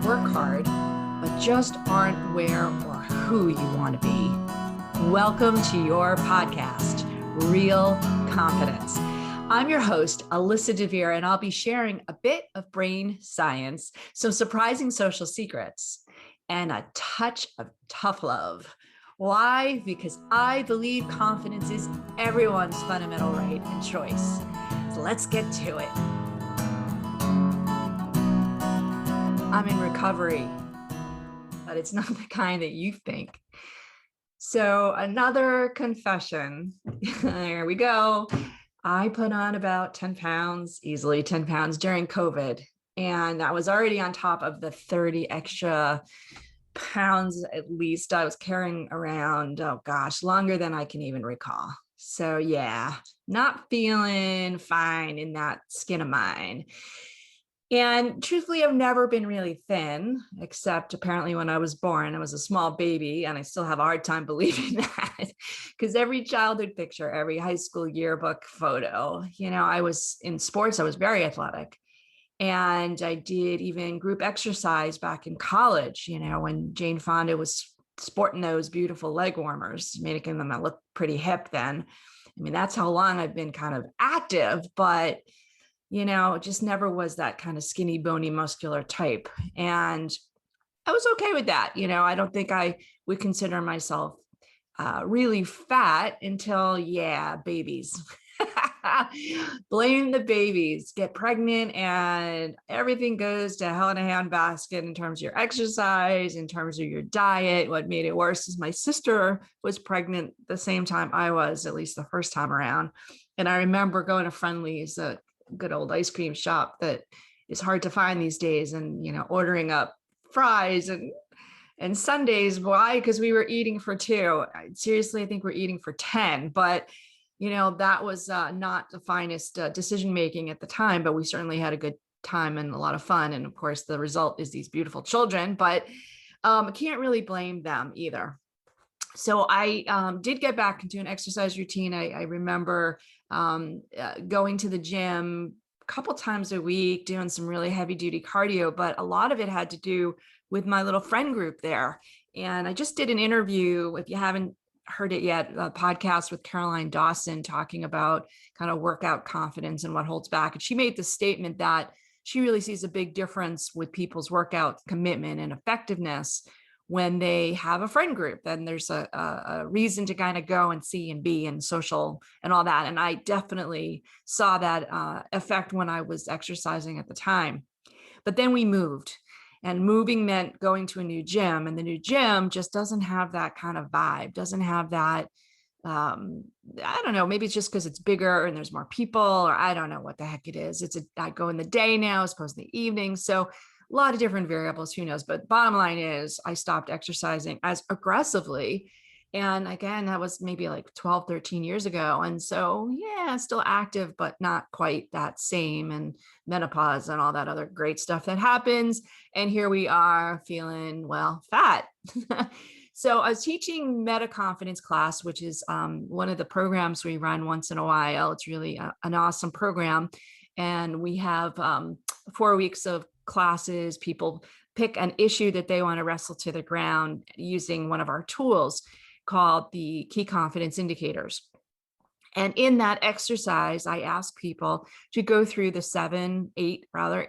work hard, but just aren't where or who you want to be. Welcome to your podcast, Real Confidence. I'm your host, Alyssa DeVere, and I'll be sharing a bit of brain science, some surprising social secrets, and a touch of tough love. Why? Because I believe confidence is everyone's fundamental right and choice. So let's get to it. I'm in recovery, but it's not the kind that you think. So another confession. There we go. I put on about 10 pounds, easily 10 pounds during COVID. And I was already on top of the 30 extra pounds at least I was carrying around, longer than I can even recall. So yeah, not feeling fine in that skin of mine. And truthfully, I've never been really thin, except apparently when I was born, I was a small baby, and I still have a hard time believing that because every childhood picture, every high school yearbook photo, I was in sports, I was very athletic. And I did even group exercise back in college, when Jane Fonda was sporting those beautiful leg warmers, making them look pretty hip then. I mean, that's how long I've been kind of active, but just never was that kind of skinny, bony, muscular type. And I was okay with that. I don't think I would consider myself really fat until, babies. Blame the babies, get pregnant, and everything goes to hell in a handbasket in terms of your exercise, in terms of your diet. What made it worse is my sister was pregnant the same time I was, at least the first time around. And I remember going to Friendly's, a good old ice cream shop that is hard to find these days, and ordering up fries and sundaes. Why? Because we were eating for two. Seriously, I think we're eating for 10, but that was not the finest decision making at the time, but we certainly had a good time and a lot of fun. And of course, the result is these beautiful children, but I can't really blame them either. So I did get back into an exercise routine. I remember going to the gym a couple times a week, doing some really heavy duty cardio, but a lot of it had to do with my little friend group there. And I just did an interview, if you haven't heard it yet, a podcast with Caroline Dawson talking about kind of workout confidence and what holds back. And she made the statement that she really sees a big difference with people's workout commitment and effectiveness when they have a friend group. Then there's a reason to kind of go and see and be and social and all that. And I definitely saw that effect when I was exercising at the time. But then we moved. And moving meant going to a new gym, and the new gym just doesn't have that kind of vibe, doesn't have that, I don't know, maybe it's just because it's bigger and there's more people, or I don't know what the heck it is. I go in the day now as opposed to the evening. So a lot of different variables, who knows? But bottom line is I stopped exercising as aggressively. And again, that was maybe like 12, 13 years ago. And so, still active, but not quite that same, and menopause and all that other great stuff that happens. And here we are feeling, fat. So I was teaching Meta Confidence class, which is one of the programs we run once in a while. It's really an awesome program. And we have 4 weeks of classes. People pick an issue that they want to wrestle to the ground using one of our tools called the Key Confidence Indicators. And in that exercise, I ask people to go through the 8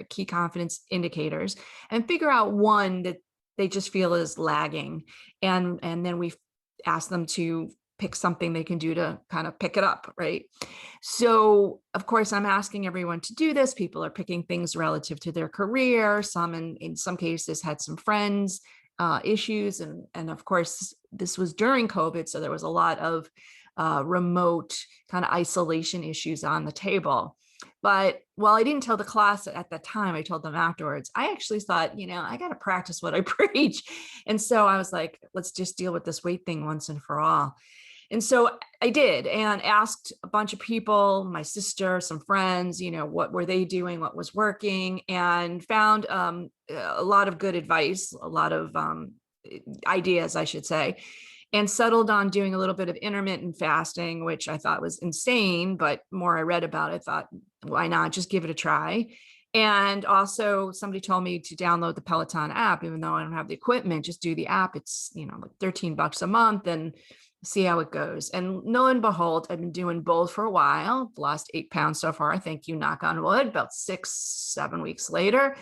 key confidence indicators and figure out one that they just feel is lagging. And then we ask them to pick something they can do to kind of pick it up, right? So, of course, I'm asking everyone to do this. People are picking things relative to their career. Some, in some cases, had some friends issues. And of course, this was during COVID. So there was a lot of remote kind of isolation issues on the table. But while I didn't tell the class at the time, I told them afterwards, I actually thought, I got to practice what I preach. And so I was like, let's just deal with this weight thing once and for all. And so I did, and asked a bunch of people, my sister, some friends, what were they doing, what was working, and found a lot of good advice, a lot of ideas, I should say, and settled on doing a little bit of intermittent fasting, which I thought was insane, but more I read about it, I thought, why not just give it a try? And also somebody told me to download the Peloton app, even though I don't have the equipment, just do the app. It's, like $13 a month and see how it goes. And lo and behold, I've been doing both for a while, lost 8 pounds so far. Thank you, knock on wood, about 6-7 weeks later.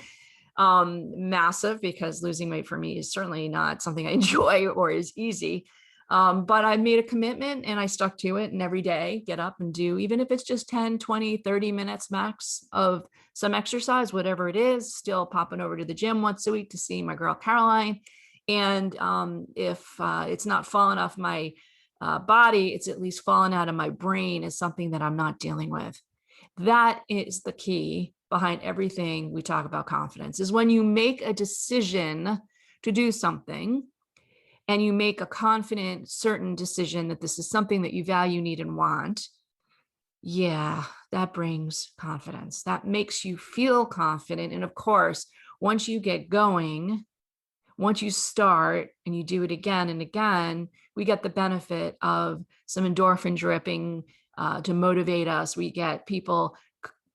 Massive, because losing weight for me is certainly not something I enjoy or is easy. But I made a commitment and I stuck to it. And every day get up and do, even if it's just 10, 20, 30 minutes max of some exercise, whatever it is, still popping over to the gym once a week to see my girl Caroline. And if it's not falling off my body, it's at least falling out of my brain as something that I'm not dealing with. That is the key behind everything we talk about confidence, is when you make a decision to do something and you make a confident, certain decision that this is something that you value, need, and want. Yeah, that brings confidence. That makes you feel confident. And of course, once you get going, once you start and you do it again and again, we get the benefit of some endorphin dripping to motivate us. We get people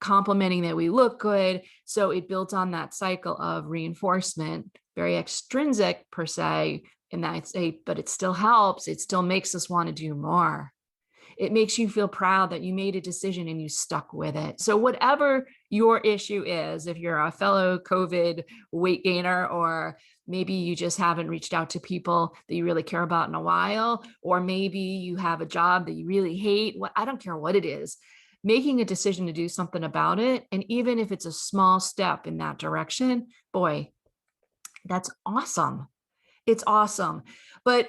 complimenting that we look good. So it builds on that cycle of reinforcement, very extrinsic per se, and that's but it still helps. It still makes us want to do more. It makes you feel proud that you made a decision and you stuck with it. So whatever your issue is, if you're a fellow COVID weight gainer, or maybe you just haven't reached out to people that you really care about in a while, or maybe you have a job that you really hate, I don't care what it is, making a decision to do something about it. And even if it's a small step in that direction, boy, that's awesome. It's awesome. But,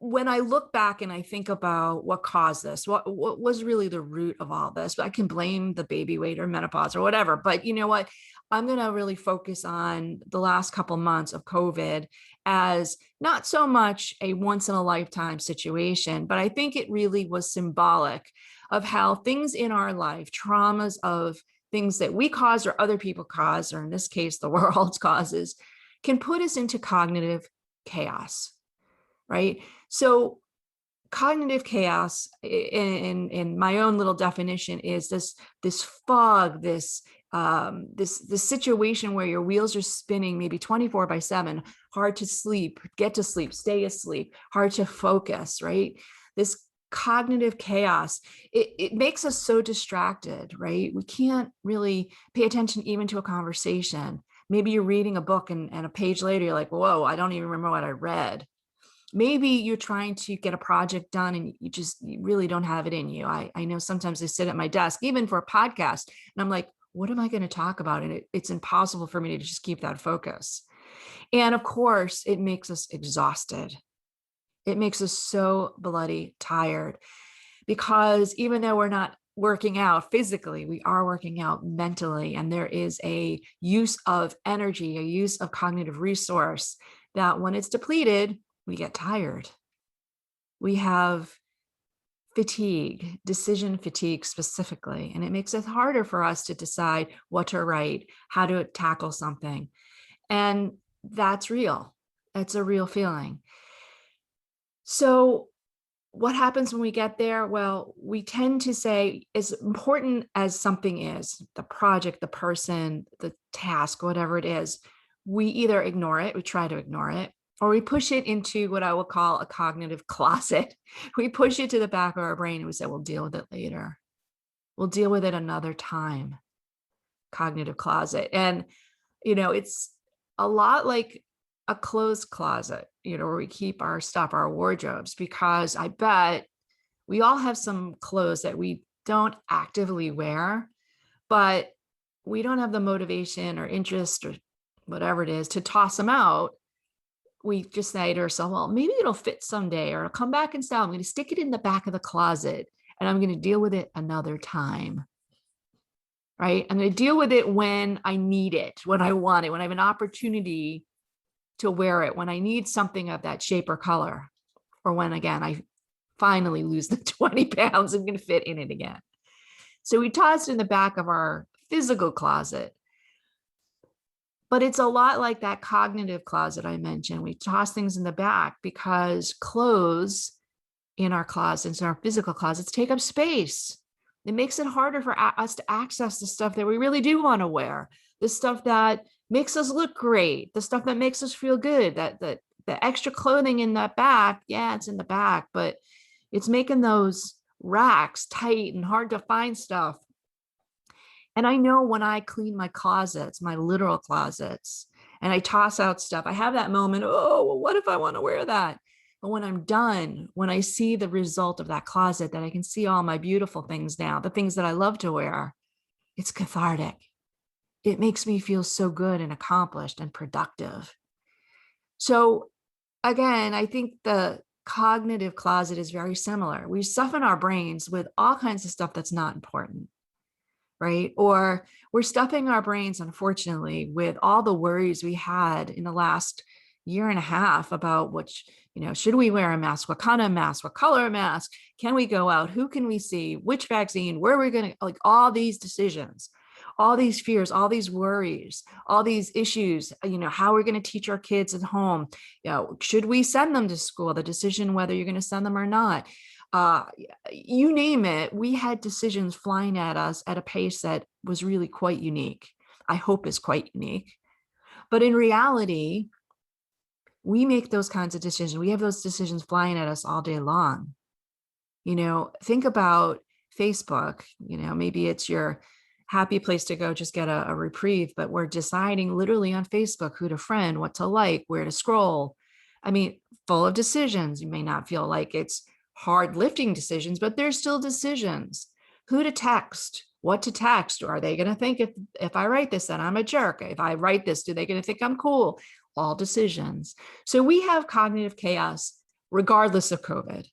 when I look back and I think about what caused this, what was really the root of all this, I can blame the baby weight or menopause or whatever. But you know what? I'm going to really focus on the last couple months of COVID as not so much a once in a lifetime situation, but I think it really was symbolic of how things in our life, traumas of things that we cause or other people cause, or in this case, the world's causes, can put us into cognitive chaos, right? So cognitive chaos, in my own little definition, is this fog, this situation where your wheels are spinning maybe 24/7, hard to sleep, get to sleep, stay asleep, hard to focus, right? This cognitive chaos, it makes us so distracted, right? We can't really pay attention even to a conversation. Maybe you're reading a book and a page later, you're like, whoa, I don't even remember what I read. Maybe you're trying to get a project done and you really don't have it in you. I know sometimes I sit at my desk, even for a podcast, and I'm like, what am I going to talk about? And it's impossible for me to just keep that focus. And of course, it makes us exhausted. It makes us so bloody tired, because even though we're not working out physically, we are working out mentally. And there is a use of energy, a use of cognitive resource that when it's depleted, we get tired. We have fatigue, decision fatigue specifically, and it makes it harder for us to decide what to write, how to tackle something. And that's real. That's a real feeling. So what happens when we get there? Well, we tend to say, as important as something is, the project, the person, the task, whatever it is, we either ignore it, we try to ignore it, or we push it into what I will call a cognitive closet. We push it to the back of our brain and we say, we'll deal with it later. We'll deal with it another time. Cognitive closet. And, it's a lot like a clothes closet, where we keep our stuff, our wardrobes, because I bet we all have some clothes that we don't actively wear, but we don't have the motivation or interest or whatever it is to toss them out. We just say to ourselves, well, maybe it'll fit someday, or it'll come back in style. I'm going to stick it in the back of the closet and I'm going to deal with it another time. Right? I'm going to deal with it when I need it, when I want it, when I have an opportunity to wear it, when I need something of that shape or color, or when, again, I finally lose the 20 pounds, I'm going to fit in it again. So we toss it in the back of our physical closet. But it's a lot like that cognitive closet I mentioned. We toss things in the back because clothes in our closets, in our physical closets, take up space. It makes it harder for us to access the stuff that we really do want to wear, the stuff that makes us look great, the stuff that makes us feel good, that the extra clothing in that back. Yeah, it's in the back, but it's making those racks tight and hard to find stuff. And I know when I clean my closets, my literal closets, and I toss out stuff, I have that moment, oh, well, what if I want to wear that? But when I'm done, when I see the result of that closet, that I can see all my beautiful things now, the things that I love to wear, it's cathartic. It makes me feel so good and accomplished and productive. So again, I think the cognitive closet is very similar. We stuff in our brains with all kinds of stuff that's not important, right? Or we're stuffing our brains, unfortunately, with all the worries we had in the last year and a half about which, should we wear a mask? What kind of mask? What color mask? Can we go out? Who can we see? Which vaccine? Where are we going to, like all these decisions, all these fears, all these worries, all these issues, how we're going to teach our kids at home. Should we send them to school? The decision whether you're going to send them or not. You name it, we had decisions flying at us at a pace that was really quite unique. I hope is quite unique. But in reality, we make those kinds of decisions. We have those decisions flying at us all day long. Think about Facebook, maybe it's your happy place to go just get a reprieve, but we're deciding literally on Facebook who to friend, what to like, where to scroll. I mean, full of decisions. You may not feel like it's hard lifting decisions, but there's still decisions. Who to text, what to text. Are they going to think if I write this, then I'm a jerk? If I write this, do they going to think I'm cool? All decisions. So we have cognitive chaos regardless of COVID.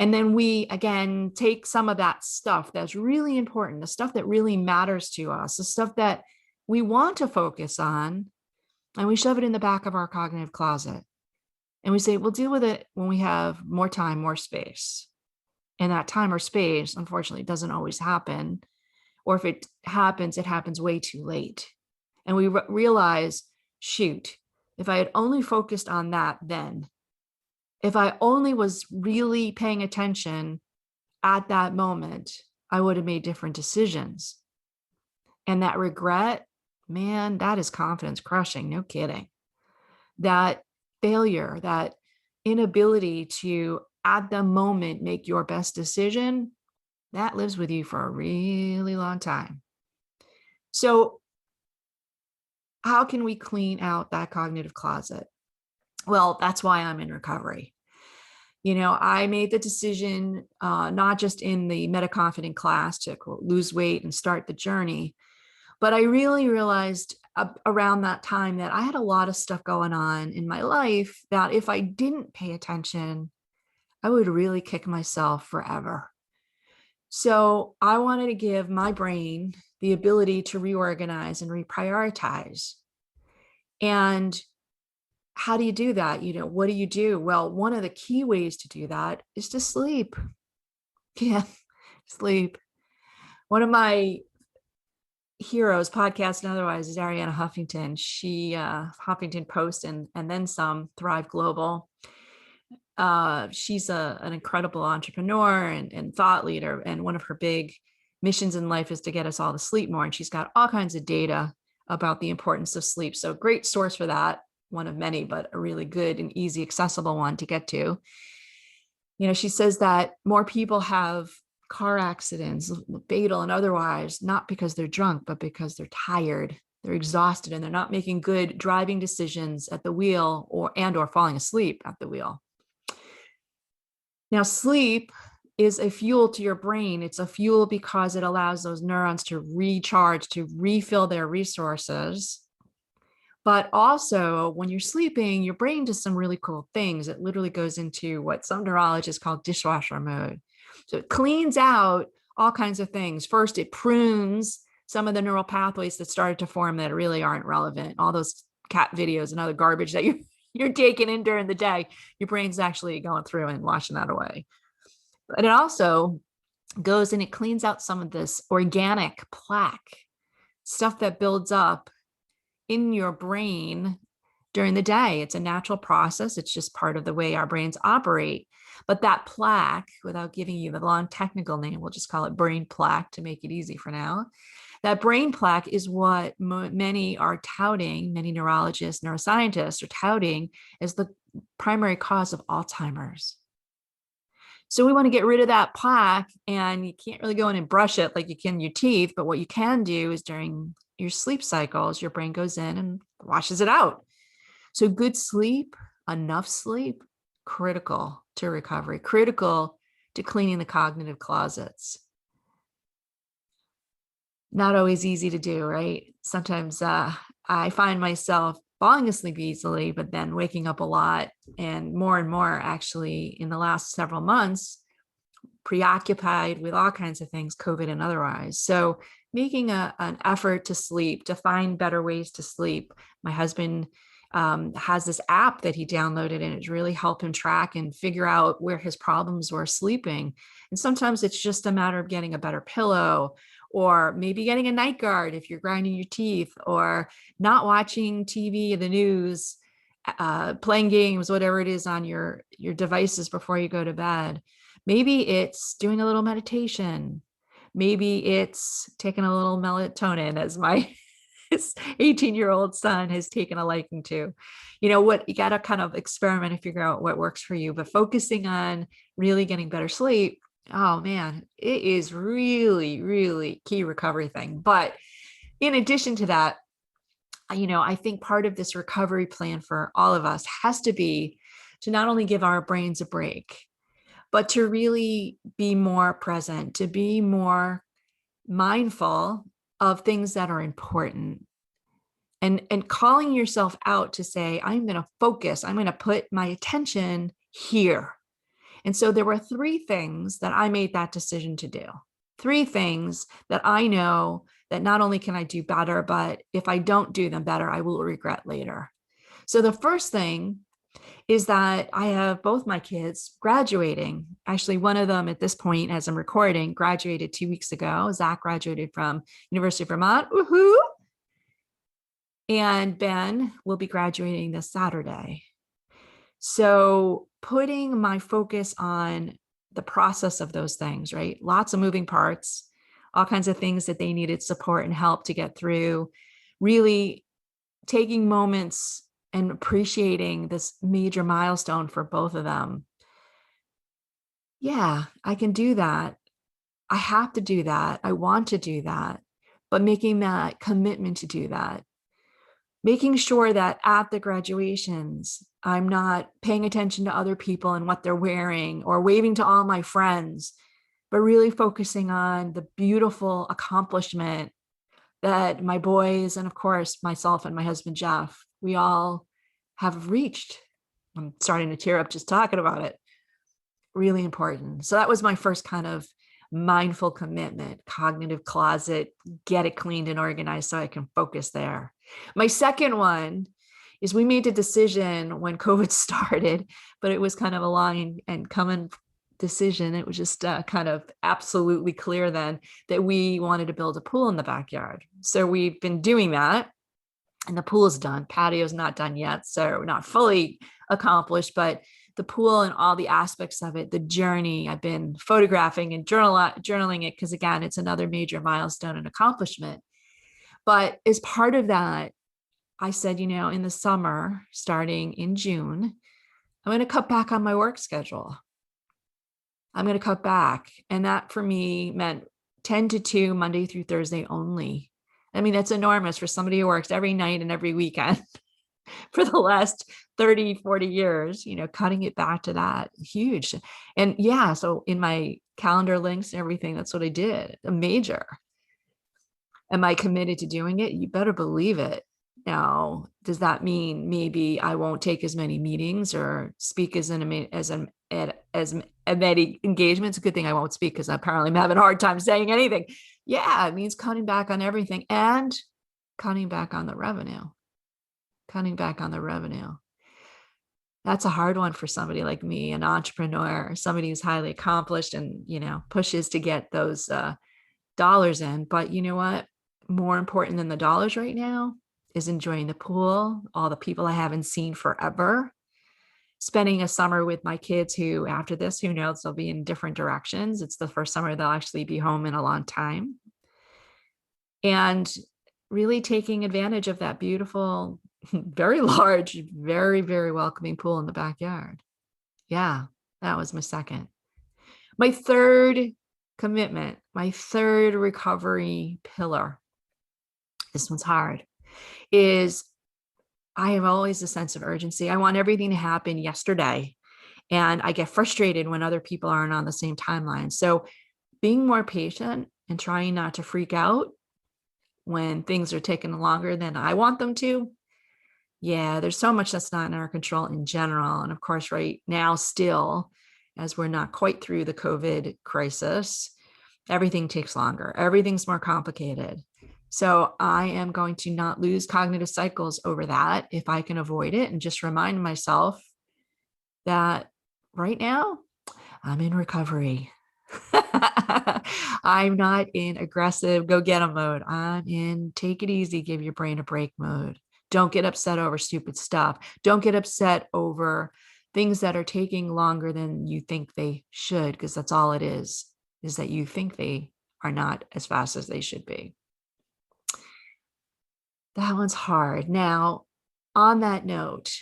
And then we, again, take some of that stuff that's really important, the stuff that really matters to us, the stuff that we want to focus on, and we shove it in the back of our cognitive closet. And we say, we'll deal with it when we have more time, more space. And that time or space, unfortunately, doesn't always happen. Or if it happens way too late. And we realize, shoot, if I had only focused on that then, if I only was really paying attention at that moment, I would have made different decisions. And that regret, man, that is confidence crushing, no kidding. That failure, that inability to, at the moment, make your best decision, that lives with you for a really long time. So how can we clean out that cognitive closet? Well, that's why I'm in recovery. I made the decision, not just in the MetaConfident class to lose weight and start the journey, but I really realized around that time that I had a lot of stuff going on in my life that if I didn't pay attention, I would really kick myself forever. So I wanted to give my brain the ability to reorganize and reprioritize. And how do you do that? What do you do? Well, one of the key ways to do that is to sleep. Yeah, sleep. One of my heroes, podcast and otherwise, is Arianna Huffington. She Huffington Post and then some, Thrive Global. She's an incredible entrepreneur and thought leader. And one of her big missions in life is to get us all to sleep more. And she's got all kinds of data about the importance of sleep. So great source for that. One of many, but a really good and easy, accessible one to get to. She says that more people have car accidents, fatal and otherwise, not because they're drunk, but because they're tired, they're exhausted, and they're not making good driving decisions at the wheel or falling asleep at the wheel. Now, sleep is a fuel to your brain. It's a fuel because it allows those neurons to recharge, to refill their resources. But also, when you're sleeping, your brain does some really cool things. It literally goes into what some neurologists call dishwasher mode. So it cleans out all kinds of things. First, it prunes some of the neural pathways that started to form that really aren't relevant. All those cat videos and other garbage that you're taking in during the day, your brain's actually going through and washing that away. But it also goes and it cleans out some of this organic plaque, stuff that builds up in your brain during the day. It's a natural process. It's just part of the way our brains operate. But that plaque, without giving you the long technical name, we'll just call it brain plaque to make it easy for now. That brain plaque is what many are touting, many neurologists, neuroscientists are touting as the primary cause of Alzheimer's. So we want to get rid of that plaque, and you can't really go in and brush it like you can your teeth. But what you can do is during your sleep cycles, your brain goes in and washes it out. So good sleep, enough sleep, critical to recovery, critical to cleaning the cognitive closets. Not always easy to do, right? Sometimes I find myself falling asleep easily, but then waking up a lot, and more actually in the last several months, preoccupied with all kinds of things, COVID and otherwise. So making an effort to sleep, to find better ways to sleep. My husband has this app that he downloaded, and it's really helped him track and figure out where his problems were sleeping. And sometimes it's just a matter of getting a better pillow, or maybe getting a night guard if you're grinding your teeth, or not watching TV or the news, playing games, whatever it is on your devices before you go to bed. Maybe it's doing a little meditation. Maybe it's taking a little melatonin, as my 18-year-old son has taken a liking to. What you got to kind of experiment and figure out what works for you, but focusing on really getting better sleep. Oh man, it is really, really key recovery thing. But in addition to that, I think part of this recovery plan for all of us has to be to not only give our brains a break, but to really be more present, to be more mindful of things that are important, and calling yourself out to say, I'm going to focus, I'm going to put my attention here. And so there were 3 things that I made that decision to do. 3 things that I know that not only can I do better, but if I don't do them better, I will regret later. So the first thing is that I have both my kids graduating. Actually, one of them at this point, as I'm recording, graduated 2 weeks ago. Zach graduated from University of Vermont. Woohoo! And Ben will be graduating this Saturday. So putting my focus on the process of those things, right? Lots of moving parts, all kinds of things that they needed support and help to get through, really taking moments and appreciating this major milestone for both of them. Yeah, I can do that. I have to do that. I want to do that, but making that commitment to do that, making sure that at the graduations, I'm not paying attention to other people and what they're wearing or waving to all my friends, but really focusing on the beautiful accomplishment that my boys, and of course, myself and my husband, Jeff, we all have reached. I'm starting to tear up just talking about it. Really important. So that was my first kind of mindful commitment, cognitive closet, get it cleaned and organized so I can focus there. My second one is we made a decision when COVID started, but it was kind of a long and coming decision. It was just kind of absolutely clear then that we wanted to build a pool in the backyard. So we've been doing that, and the pool is done. Patio's not done yet, so not fully accomplished, but the pool and all the aspects of it, the journey, I've been photographing and journaling it, because again, it's another major milestone and accomplishment. But as part of that, I said, in the summer, starting in June, I'm going to cut back on my work schedule. I'm going to cut back. And that for me meant 10 to 2, Monday through Thursday only. I mean, that's enormous for somebody who works every night and every weekend for the last 30, 40 years, cutting it back to that, huge. And yeah, so in my calendar links and everything, that's what I did, a major. Am I committed to doing it? You better believe it. Now, does that mean maybe I won't take as many meetings or speak as many engagements? A good thing I won't speak, because apparently I'm having a hard time saying anything. Yeah, it means cutting back on everything and cutting back on the revenue. Cutting back on the revenue. That's a hard one for somebody like me, an entrepreneur, somebody who's highly accomplished and, pushes to get those dollars in. But you know what? More important than the dollars right now is enjoying the pool, all the people I haven't seen forever, spending a summer with my kids who, after this, who knows, they'll be in different directions. It's the first summer they'll actually be home in a long time. And really taking advantage of that beautiful, very large, very, very welcoming pool in the backyard. Yeah, that was my second. My third commitment, my third recovery pillar, this one's hard, is I have always a sense of urgency. I want everything to happen yesterday. And I get frustrated when other people aren't on the same timeline. So being more patient and trying not to freak out when things are taking longer than I want them to. Yeah, there's so much that's not in our control in general. And of course, right now, still, as we're not quite through the COVID crisis, everything takes longer. Everything's more complicated. So I am going to not lose cognitive cycles over that if I can avoid it, and just remind myself that right now I'm in recovery. I'm not in aggressive go get 'em mode. I'm in take it easy, give your brain a break mode. Don't get upset over stupid stuff. Don't get upset over things that are taking longer than you think they should, because that's all it is that you think they are not as fast as they should be. That one's hard. Now, on that note,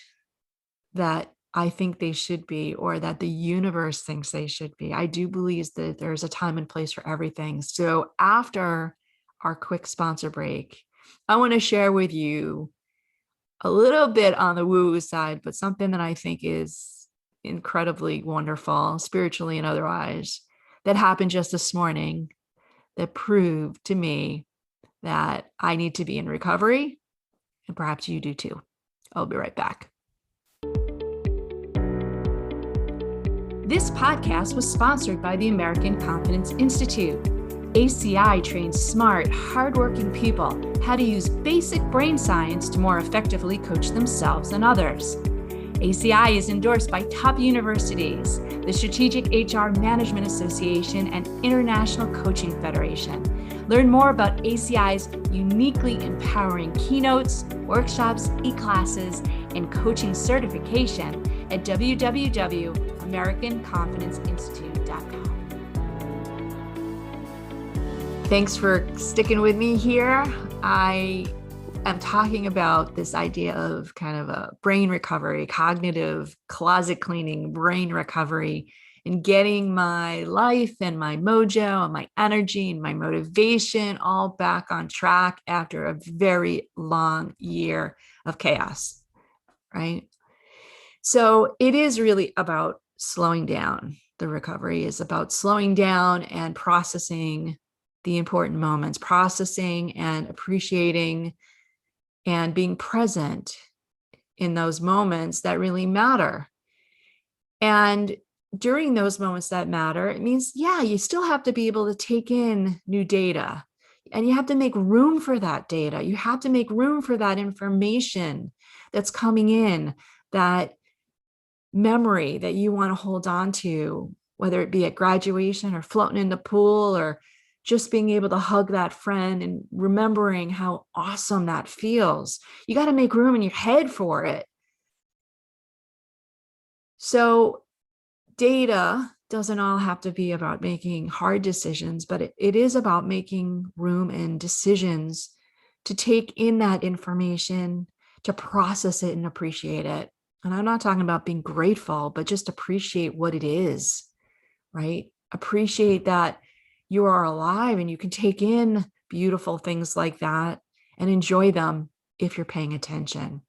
that I think they should be, or that the universe thinks they should be, I do believe that there's a time and place for everything. So after our quick sponsor break, I want to share with you a little bit on the woo side, but something that I think is incredibly wonderful, spiritually and otherwise, that happened just this morning that proved to me that I need to be in recovery, and perhaps you do too. I'll be right back. This podcast was sponsored by the American Confidence Institute. ACI trains smart, hardworking people how to use basic brain science to more effectively coach themselves and others. ACI is endorsed by top universities, the Strategic HR Management Association, and International Coaching Federation. Learn more about ACI's uniquely empowering keynotes, workshops, e-classes, and coaching certification at www.americanconfidenceinstitute.com. Thanks for sticking with me here. I am talking about this idea of kind of a brain recovery, cognitive closet cleaning, brain recovery, and getting my life and my mojo and my energy and my motivation all back on track after a very long year of chaos, right? So it is really about slowing down. The recovery is about slowing down and processing the important moments, processing and appreciating and being present in those moments that really matter. And during those moments that matter, it means, yeah, you still have to be able to take in new data, and you have to make room for that data. You have to make room for that information that's coming in, that memory that you want to hold on to, whether it be at graduation or floating in the pool or just being able to hug that friend and remembering how awesome that feels. You got to make room in your head for it. So data doesn't all have to be about making hard decisions, but it is about making room and decisions to take in that information, to process it and appreciate it. And I'm not talking about being grateful, but just appreciate what it is, right? Appreciate that you are alive and you can take in beautiful things like that and enjoy them if you're paying attention.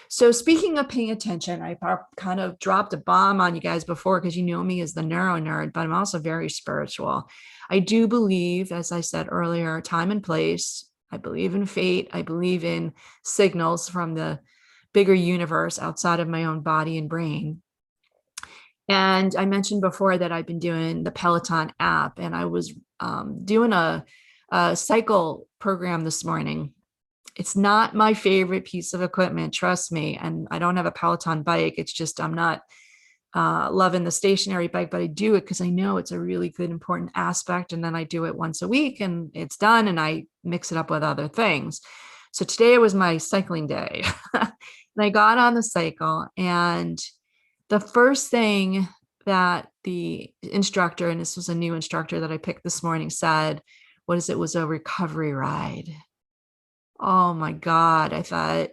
So speaking of paying attention, I kind of dropped a bomb on you guys before because you know me as the neuro nerd, but I'm also very spiritual. I do believe, as I said earlier, time and place. I believe in fate. I believe in signals from the bigger universe outside of my own body and brain. And I mentioned before that I've been doing the Peloton app, and I was doing a cycle program this morning. It's not my favorite piece of equipment, trust me. And I don't have a Peloton bike. It's just, I'm not loving the stationary bike, but I do it because I know it's a really good, important aspect. And then I do it once a week and it's done, and I mix it up with other things. So today was my cycling day. And I got on the cycle, and the first thing that the instructor, and this was a new instructor that I picked this morning, said was it was a recovery ride. Oh my God. I thought,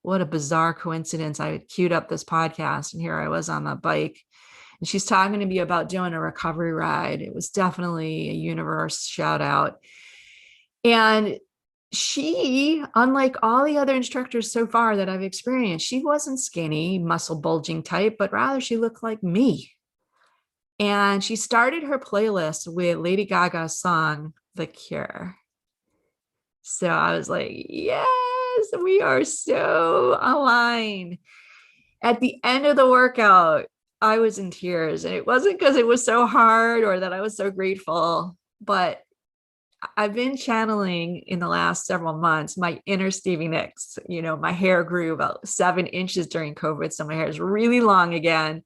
what a bizarre coincidence. I had queued up this podcast, and here I was on the bike, and she's talking to me about doing a recovery ride. It was definitely a universe shout out. And she, unlike all the other instructors so far that I've experienced, she wasn't skinny, muscle bulging type, but rather she looked like me. And she started her playlist with Lady Gaga's song, The Cure. So I was like, yes, we are so aligned. At the end of the workout, I was in tears, and it wasn't because it was so hard or that I was so grateful, but I've been channeling in the last several months my inner Stevie Nicks. You know, my hair grew about 7 inches during COVID, so my hair is really long again.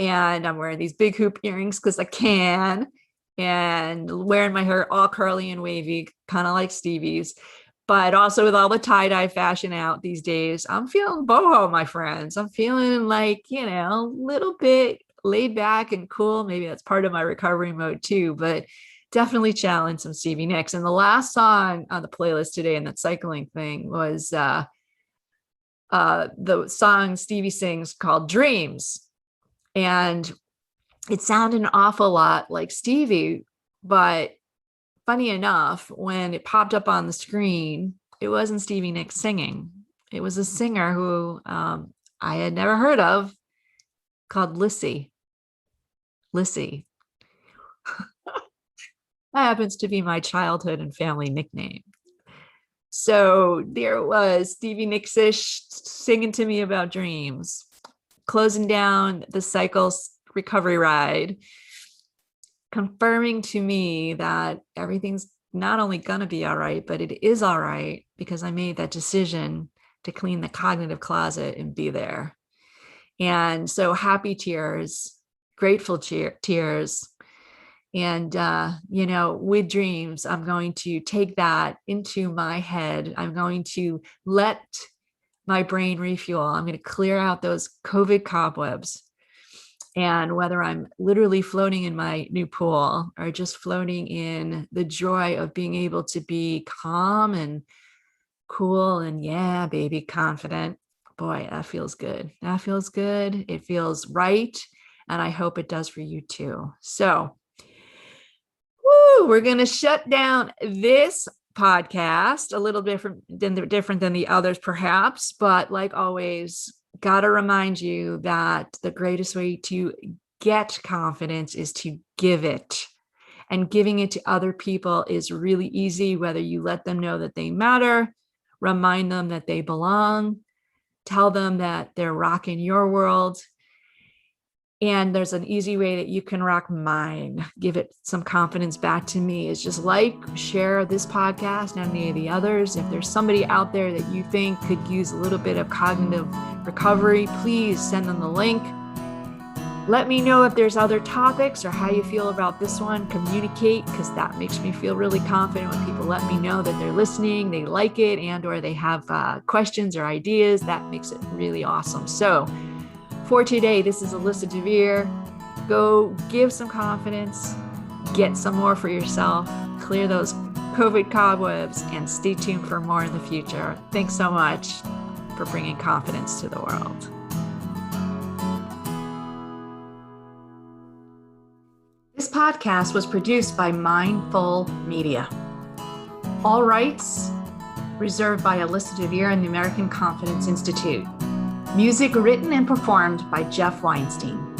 And I'm wearing these big hoop earrings because I can, and wearing my hair all curly and wavy, kind of like Stevie's, but also with all the tie-dye fashion out these days. I'm feeling boho, my friends. I'm feeling like, you know, a little bit laid back and cool. Maybe that's part of my recovery mode too, but definitely challenge some Stevie Nicks. And the last song on the playlist today in that cycling thing was the song Stevie sings called Dreams. And it sounded an awful lot like Stevie, but funny enough, when it popped up on the screen, it wasn't Stevie Nicks singing. It was a singer who I had never heard of, called Lissy. Lissy. That happens to be my childhood and family nickname. So there was Stevie Nicks-ish singing to me about dreams, closing down the cycle's recovery ride, confirming to me that everything's not only going to be all right, but it is all right because I made that decision to clean the cognitive closet and be there. And so happy tears, grateful tears. And, you know, with dreams, I'm going to take that into my head. I'm going to let my brain refuel. I'm going to clear out those COVID cobwebs. And whether I'm literally floating in my new pool or just floating in the joy of being able to be calm and cool and, yeah, baby, confident, boy, that feels good. That feels good. It feels right. And I hope it does for you too. So, we're going to shut down this podcast a little different than the others, perhaps. But like always, got to remind you that the greatest way to get confidence is to give it. And giving it to other people is really easy, whether you let them know that they matter, remind them that they belong, tell them that they're rocking your world. And there's an easy way that you can rock mine. Give it some confidence back to me. Is just like, share this podcast and any of the others. If there's somebody out there that you think could use a little bit of cognitive recovery, please send them the link. Let me know if there's other topics or how you feel about this one. Communicate, because that makes me feel really confident when people let me know that they're listening, they like it, and or they have questions or ideas. That makes it really awesome. So for today, this is Alyssa DeVere. Go give some confidence, get some more for yourself, clear those COVID cobwebs, and stay tuned for more in the future. Thanks so much for bringing confidence to the world. This podcast was produced by Mindful Media. All rights reserved by Alyssa DeVere and the American Confidence Institute. Music written and performed by Jeff Weinstein.